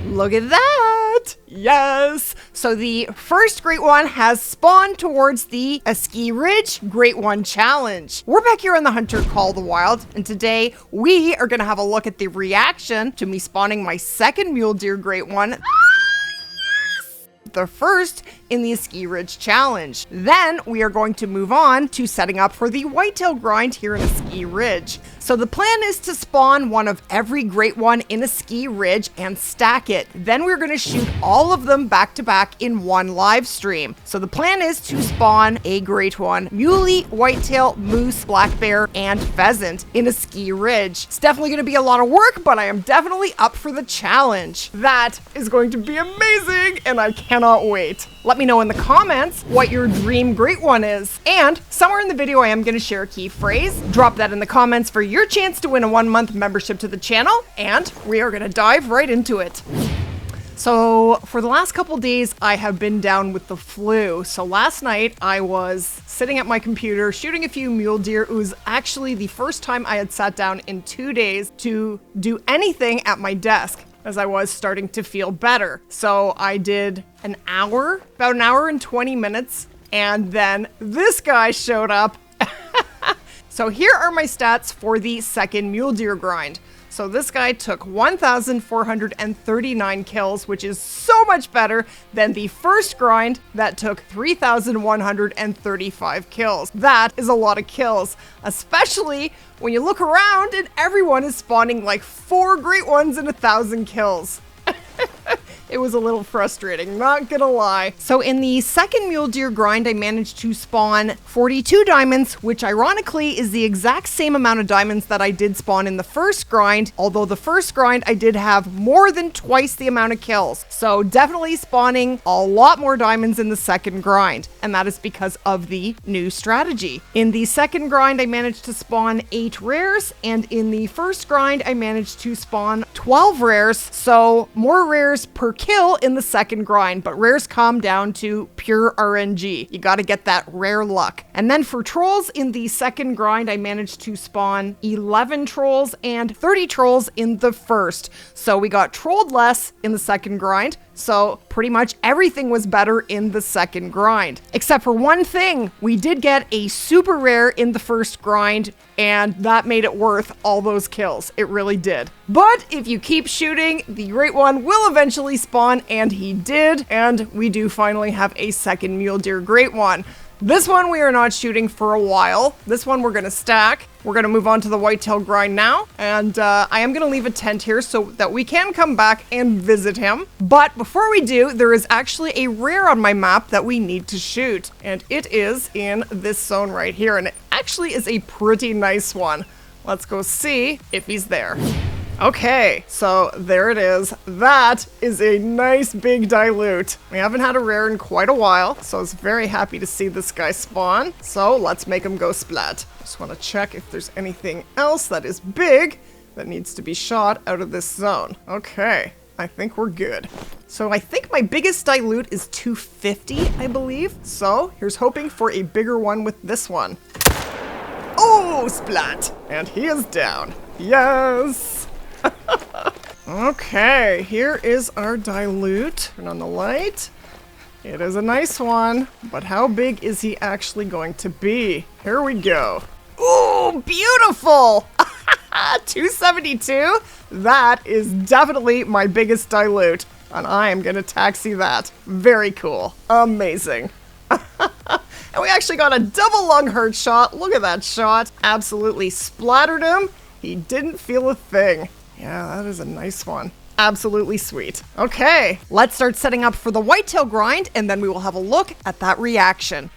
Look at that! Yes! So the first Great One has spawned towards the Askiy Ridge Great One Challenge. We're back here on the Hunter Call the Wild, and today we are gonna have a look at the reaction to me spawning my second Mule Deer Great One. The first in the Askiy Ridge Challenge. Then we are going to move on to setting up for the Whitetail Grind here in Askiy Ridge. So the plan is to spawn one of every Great One in Askiy Ridge and stack it. Then we're going to shoot all of them back to back in one live stream. So the plan is to spawn a Great One, Muley, Whitetail, Moose, Black Bear, and Pheasant in Askiy Ridge. It's definitely going to be a lot of work, but I am definitely up for the challenge. That is going to be amazing, and I cannot wait. Let me know in the comments what your dream Great One is. And somewhere in the video I am going to share a key phrase. Drop that in the comments for your chance to win a 1-month membership to the channel, and we are going to dive right into it. So for the last couple days I have been down with the flu. So last night I was sitting at my computer shooting a few mule deer. It was actually the first time I had sat down in 2 days to do anything at my desk, as I was starting to feel better. So I did about an hour and 20 minutes, and then this guy showed up. So here are my stats for the second Mule Deer Grind. So this guy took 1,439 kills, which is so much better than the first grind that took 3,135 kills. That is a lot of kills, especially when you look around and everyone is spawning like 4 Great Ones and 1,000 kills. It was a little frustrating, not gonna lie. So in the second Mule Deer Grind, I managed to spawn 42 diamonds, which ironically is the exact same amount of diamonds that I did spawn in the first grind, although the first grind I did have more than twice the amount of kills. So definitely spawning a lot more diamonds in the second grind, and that is because of the new strategy. In the second grind, I managed to spawn 8 rares, and in the first grind, I managed to spawn 12 rares, so more rares per kill in the second grind, but rares come down to pure RNG. You gotta get that rare luck. And then for trolls in the second grind, I managed to spawn 11 trolls and 30 trolls in the first. So we got trolled less in the second grind. So pretty much everything was better in the second grind. Except for one thing, we did get a super rare in the first grind, and that made it worth all those kills. It really did. But if you keep shooting, the Great One will eventually spawn, and he did. And we do finally have a second Mule Deer Great One. This one we are not shooting for a while. This one we're gonna stack. We're gonna move on to the Whitetail Grind now. And I am gonna leave a tent here so that we can come back and visit him. But before we do, there is actually a rare on my map that we need to shoot. And it is in this zone right here. And it actually is a pretty nice one. Let's go see if he's there. Okay, so there it is. That is a nice big dilute. We haven't had a rare in quite a while, so I was very happy to see this guy spawn. So let's make him go splat. Just want to check if there's anything else that is big that needs to be shot out of this zone. Okay, I think we're good. So I think my biggest dilute is 250, I believe. So here's hoping for a bigger one with this one. Oh, splat! And he is down. Yes! Okay, here is our dilute. Turn on the light. It is a nice one, but how big is he actually going to be? Here we go. Ooh, beautiful! 272? That is definitely my biggest dilute, and I am gonna taxi that. Very cool. Amazing. And we actually got a double lung hurt shot. Look at that shot. Absolutely splattered him. He didn't feel a thing. Yeah, that is a nice one. Absolutely sweet. Okay, let's start setting up for the Whitetail Grind, and then we will have a look at that reaction.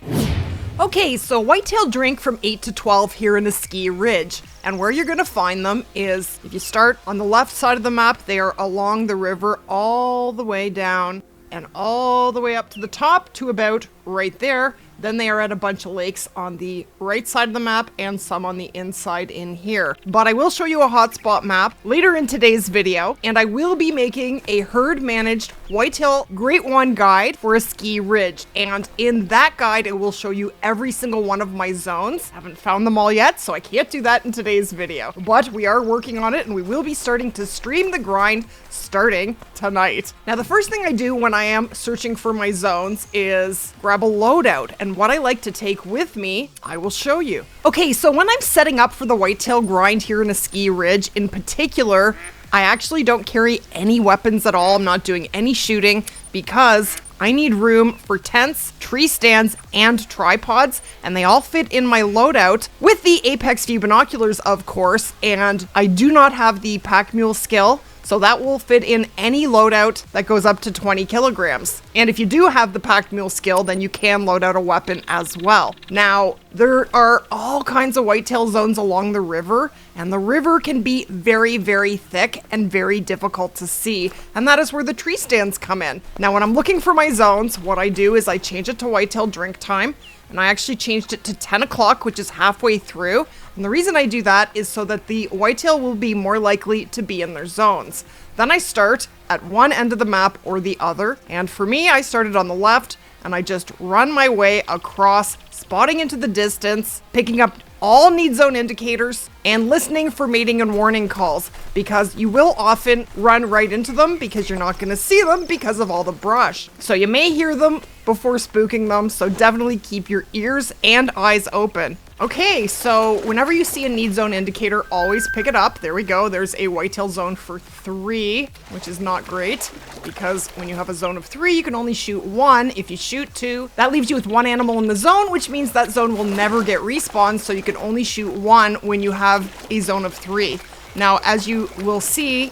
Okay, so whitetail drink from 8 to 12 here in Askiy Ridge. And where you're gonna find them is, if you start on the left side of the map, they are along the river all the way down and all the way up to the top to about right there. Then they are at a bunch of lakes on the right side of the map and some on the inside in here. But I will show you a hotspot map later in today's video, and I will be making a herd managed Whitetail Great One guide for Askiy Ridge. And in that guide, it will show you every single one of my zones. Haven't found them all yet, so I can't do that in today's video. But we are working on it, and we will be starting to stream the grind starting tonight. Now, the first thing I do when I am searching for my zones is grab a loadout. And what I like to take with me, I will show you. Okay, so when I'm setting up for the whitetail grind here in Askiy Ridge in particular, I actually don't carry any weapons at all. I'm not doing any shooting because I need room for tents, tree stands, and tripods, and they all fit in my loadout with the Apex View binoculars, of course, and I do not have the pack mule skill, so that will fit in any loadout that goes up to 20 kilograms. And if you do have the pack mule skill, then you can load out a weapon as well. Now, there are all kinds of whitetail zones along the river, and the river can be very, very thick and very difficult to see, and that is where the tree stands come in. Now, when I'm looking for my zones, what I do is I change it to whitetail drink time, and I actually changed it to 10 o'clock, which is halfway through. And the reason I do that is so that the whitetail will be more likely to be in their zones. Then I start at one end of the map or the other. And for me, I started on the left and I just run my way across, spotting into the distance, picking up all need zone indicators and listening for mating and warning calls, because you will often run right into them because you're not going to see them because of all the brush. So you may hear them before spooking them, so definitely keep your ears and eyes open. Okay, so whenever you see a need zone indicator, always pick it up. There we go. There's a whitetail zone for 3, which is not great because when you have a zone of 3, you can only shoot 1. If you shoot 2, that leaves you with 1 animal in the zone, which means that zone will never get respawned, so you can only shoot 1 when you have a zone of 3. Now, as you will see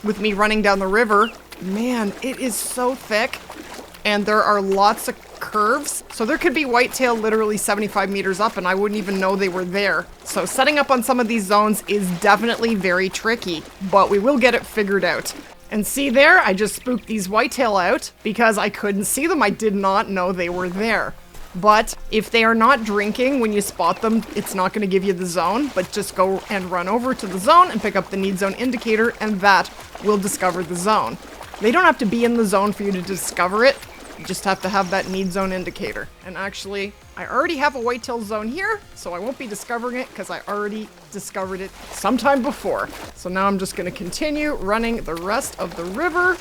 with me running down the river, man, it is so thick and there are lots of curves. So there could be whitetail literally 75 meters up and I wouldn't even know they were there. So setting up on some of these zones is definitely very tricky, but we will get it figured out. And see there, I just spooked these whitetail out because I couldn't see them. I did not know they were there. But if they are not drinking when you spot them, it's not going to give you the zone, but just go and run over to the zone and pick up the need zone indicator, and that will discover the zone. They don't have to be in the zone for you to discover it. You just have to have that need zone indicator. And actually, I already have a whitetail zone here, so I won't be discovering it because I already discovered it sometime before. So now I'm just going to continue running the rest of the river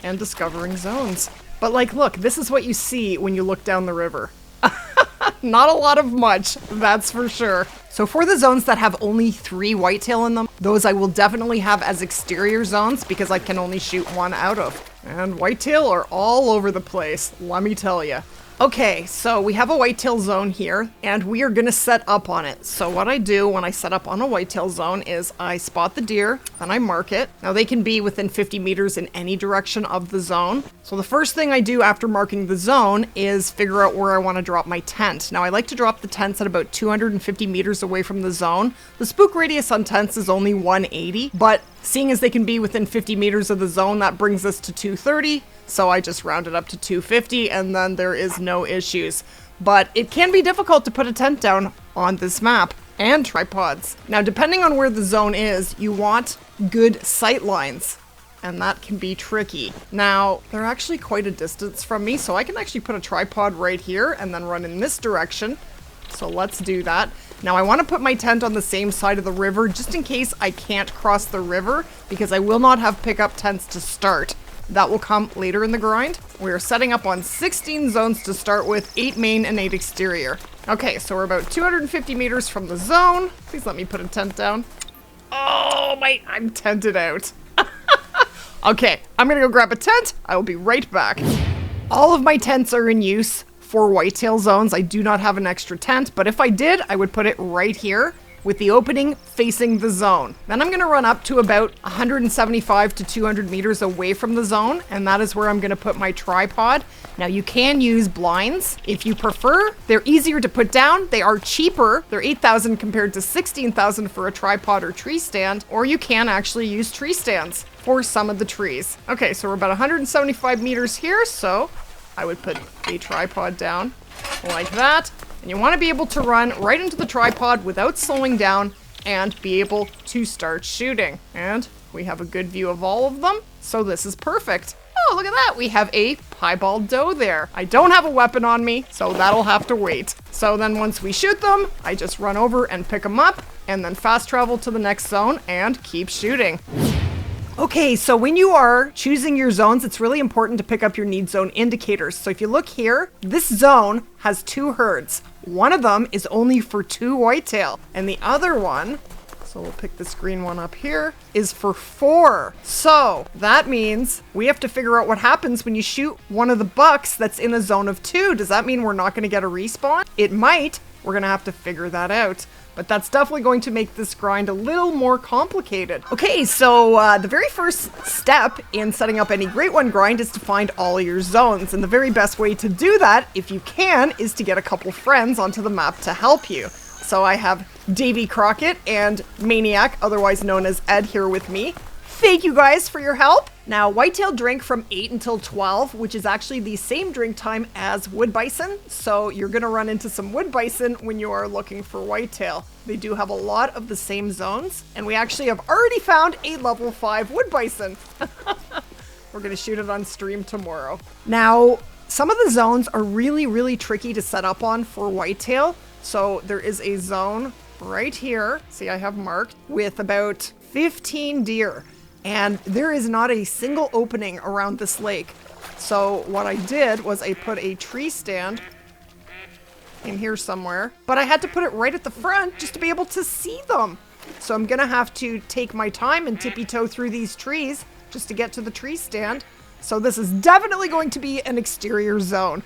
and discovering zones. But like, look, this is what you see when you look down the river. Not a lot of much, that's for sure. So for the zones that have only 3 whitetail in them, those I will definitely have as exterior zones because I can only shoot 1 out of. And whitetail are all over the place, let me tell you. Okay, so we have a whitetail zone here, and we are going to set up on it. So what I do when I set up on a whitetail zone is I spot the deer, and I mark it. Now they can be within 50 meters in any direction of the zone. So the first thing I do after marking the zone is figure out where I want to drop my tent. Now I like to drop the tents at about 250 meters away from the zone. The spook radius on tents is only 180, but seeing as they can be within 50 meters of the zone, that brings us to 230. So I just round it up to 250 and then there is no issues. But it can be difficult to put a tent down on this map and tripods. Now, depending on where the zone is, you want good sight lines, and that can be tricky. Now, they're actually quite a distance from me, so I can actually put a tripod right here and then run in this direction. So let's do that. Now I want to put my tent on the same side of the river just in case I can't cross the river, because I will not have pickup tents to start. That will come later in the grind. We are setting up on 16 zones to start with, 8 main and 8 exterior. Okay, so we're about 250 meters from the zone. Please let me put a tent down. Oh, I'm tented out. Okay, I'm gonna go grab a tent. I will be right back. All of my tents are in use for whitetail zones. I do not have an extra tent, but if I did, I would put it right here with the opening facing the zone. Then I'm gonna run up to about 175 to 200 meters away from the zone, and that is where I'm gonna put my tripod. Now you can use blinds if you prefer. They're easier to put down, they are cheaper. They're 8,000 compared to 16,000 for a tripod or tree stand, or you can actually use tree stands for some of the trees. Okay, so we're about 175 meters here, so I would put a tripod down like that. And you want to be able to run right into the tripod without slowing down and be able to start shooting. And we have a good view of all of them, so this is perfect. Oh, look at that. We have a piebald doe there. I don't have a weapon on me, so that'll have to wait. So then once we shoot them, I just run over and pick them up and then fast travel to the next zone and keep shooting. Okay, so when you are choosing your zones, it's really important to pick up your need zone indicators. So if you look here, this zone has 2 herds. One of them is only for 2 whitetail, and the other one, so we'll pick this green one up here, is for 4. So that means we have to figure out what happens when you shoot one of the bucks that's in a zone of 2. Does that mean we're not going to get a respawn? It might. We're going to have to figure that out. But that's definitely going to make this grind a little more complicated. Okay, so the very first step in setting up any Great One grind is to find all your zones. And the very best way to do that, if you can, is to get a couple friends onto the map to help you. So I have Davy Crockett and Maniac, otherwise known as Ed, here with me. Thank you guys for your help. Now, whitetail drink from 8 until 12, which is actually the same drink time as wood bison. So you're gonna run into some wood bison when you are looking for whitetail. They do have a lot of the same zones, and we actually have already found a level 5 wood bison. We're gonna shoot it on stream tomorrow. Now, some of the zones are really, really tricky to set up on for whitetail. So there is a zone right here, see I have marked, with about 15 deer. And there is not a single opening around this lake. So what I did was I put a tree stand in here somewhere, but I had to put it right at the front just to be able to see them. So I'm gonna have to take my time and tippy-toe through these trees just to get to the tree stand. So this is definitely going to be an exterior zone.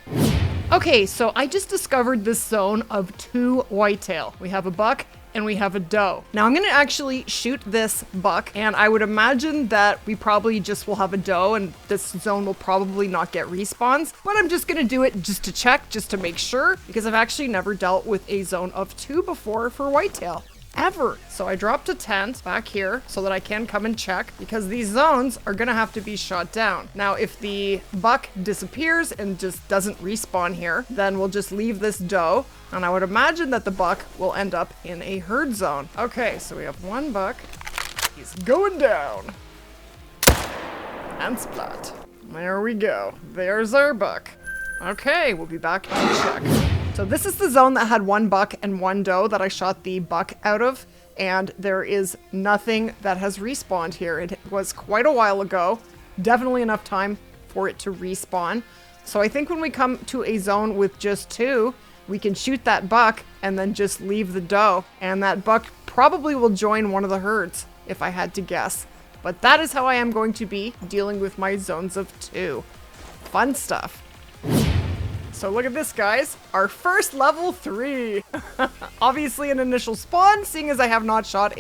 Okay, so I just discovered this zone of 2 whitetail. We have a buck and we have a doe. Now I'm gonna actually shoot this buck, and I would imagine that we probably just will have a doe and this zone will probably not get respawns, but I'm just gonna do it just to check, just to make sure, because I've actually never dealt with a zone of 2 before for whitetail. Ever. So I dropped a tent back here so that I can come and check, because these zones are gonna have to be shot down. Now, if the buck disappears and just doesn't respawn here, then we'll just leave this doe, and I would imagine that the buck will end up in a herd zone. Okay, so we have 1 buck. He's going down. And splat. There we go. There's our buck. Okay, we'll be back to check. So this is the zone that had 1 buck and 1 doe that I shot the buck out of, and there is nothing that has respawned here. It was quite a while ago, definitely enough time for it to respawn. So I think when we come to a zone with just 2, we can shoot that buck and then just leave the doe, and that buck probably will join one of the herds, if I had to guess. But that is how I am going to be dealing with my zones of 2. Fun stuff. So look at this, guys. Our first level 3. Obviously an initial spawn, seeing as I have not shot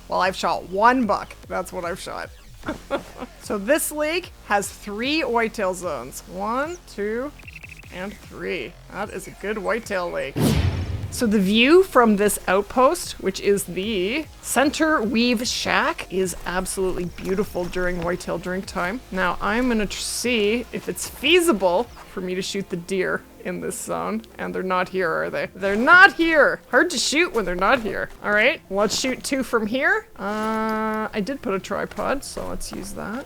well, I've shot 1 buck. That's what I've shot. So this lake has 3 whitetail zones. 1, 2, and 3. That is a good whitetail lake. So the view from this outpost, which is the center weave shack, is absolutely beautiful during whitetail drink time. Now I'm gonna see if it's feasible for me to shoot the deer in this zone. And they're not here, are they? They're not here! Hard to shoot when they're not here. All right, let's shoot 2 from here. I did put a tripod, so let's use that.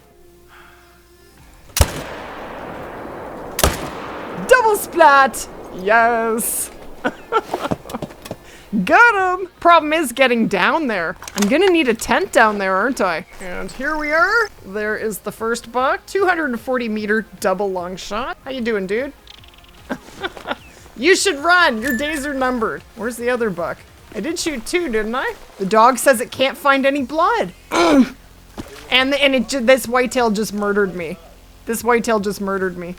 Double splat! Yes! Got him! Problem is getting down there. I'm gonna need a tent down there, aren't I? And here we are. There is the first buck. 240 meter double long shot. How you doing, dude? You should run! Your days are numbered. Where's the other buck? I did shoot 2, didn't I? The dog says it can't find any blood. And this whitetail just murdered me. This whitetail just murdered me.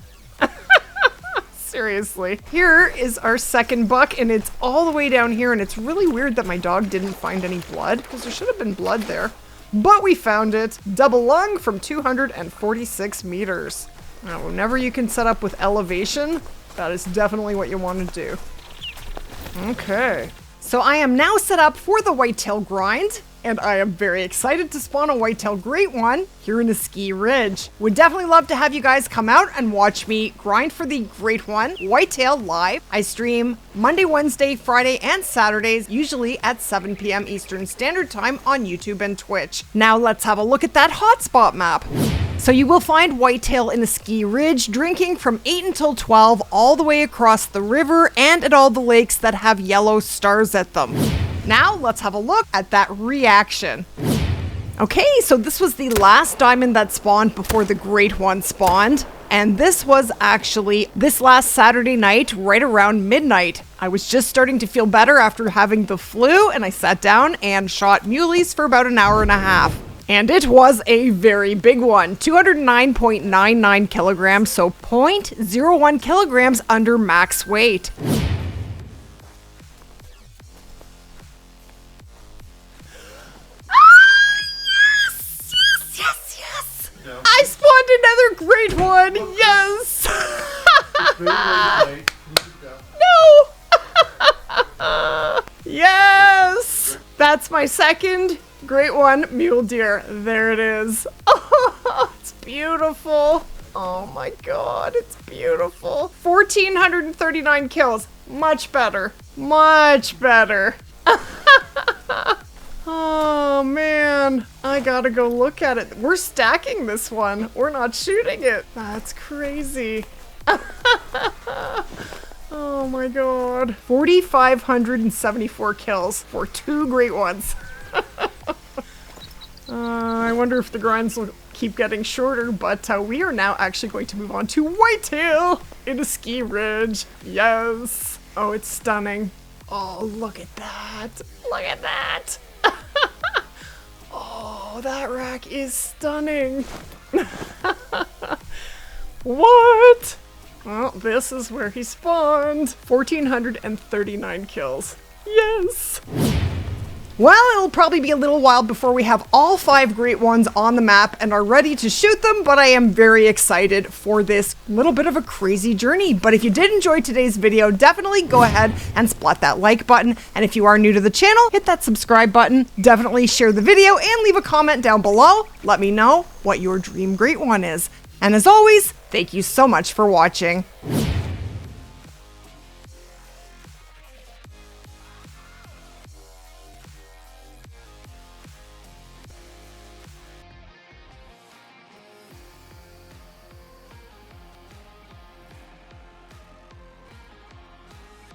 Seriously. Here is our second buck, and it's all the way down here, and it's really weird that my dog didn't find any blood, because there should have been blood there. But we found it. Double lung from 246 meters. Now, whenever you can set up with elevation, that is definitely what you want to do. Okay. So I am now set up for the whitetail grind, and I am very excited to spawn a Whitetail Great One here in Askiy Ridge. Would definitely love to have you guys come out and watch me grind for the Great One Whitetail live. I stream Monday, Wednesday, Friday, and Saturdays, usually at 7 p.m. Eastern Standard Time on YouTube and Twitch. Now let's have a look at that hotspot map. So you will find whitetail in Askiy Ridge drinking from 8 until 12 all the way across the river and at all the lakes that have yellow stars at them. Now let's have a look at that reaction. Okay, so this was the last diamond that spawned before the Great One spawned. And this was actually this last Saturday night, right around midnight. I was just starting to feel better after having the flu, and I sat down and shot muleys for about an hour and a half. And it was a very big one, 209.99 kilograms, so 0.01 kilograms under max weight. Yes! No. I spawned another Great One, yes! No! Yes! That's my second Great One mule deer. There it is. Oh, it's beautiful. Oh my god, it's beautiful. 1,439 kills. Much better. Much better. Oh man, I gotta go look at it. We're stacking this one. We're not shooting it. That's crazy. Oh my god. 4,574 kills for 2 Great Ones. I wonder if the grinds will keep getting shorter, but we are now actually going to move on to whitetail in Askiy Ridge. Yes. Oh, it's stunning. Oh, look at that. Look at that. Oh, that rack is stunning. What? Well, this is where he spawned. 1,439 kills. Yes. Well, it'll probably be a little while before we have all 5 Great Ones on the map and are ready to shoot them, but I am very excited for this little bit of a crazy journey. But if you did enjoy today's video, definitely go ahead and splat that like button. And if you are new to the channel, hit that subscribe button. Definitely share the video and leave a comment down below. Let me know what your dream Great One is. And as always, thank you so much for watching.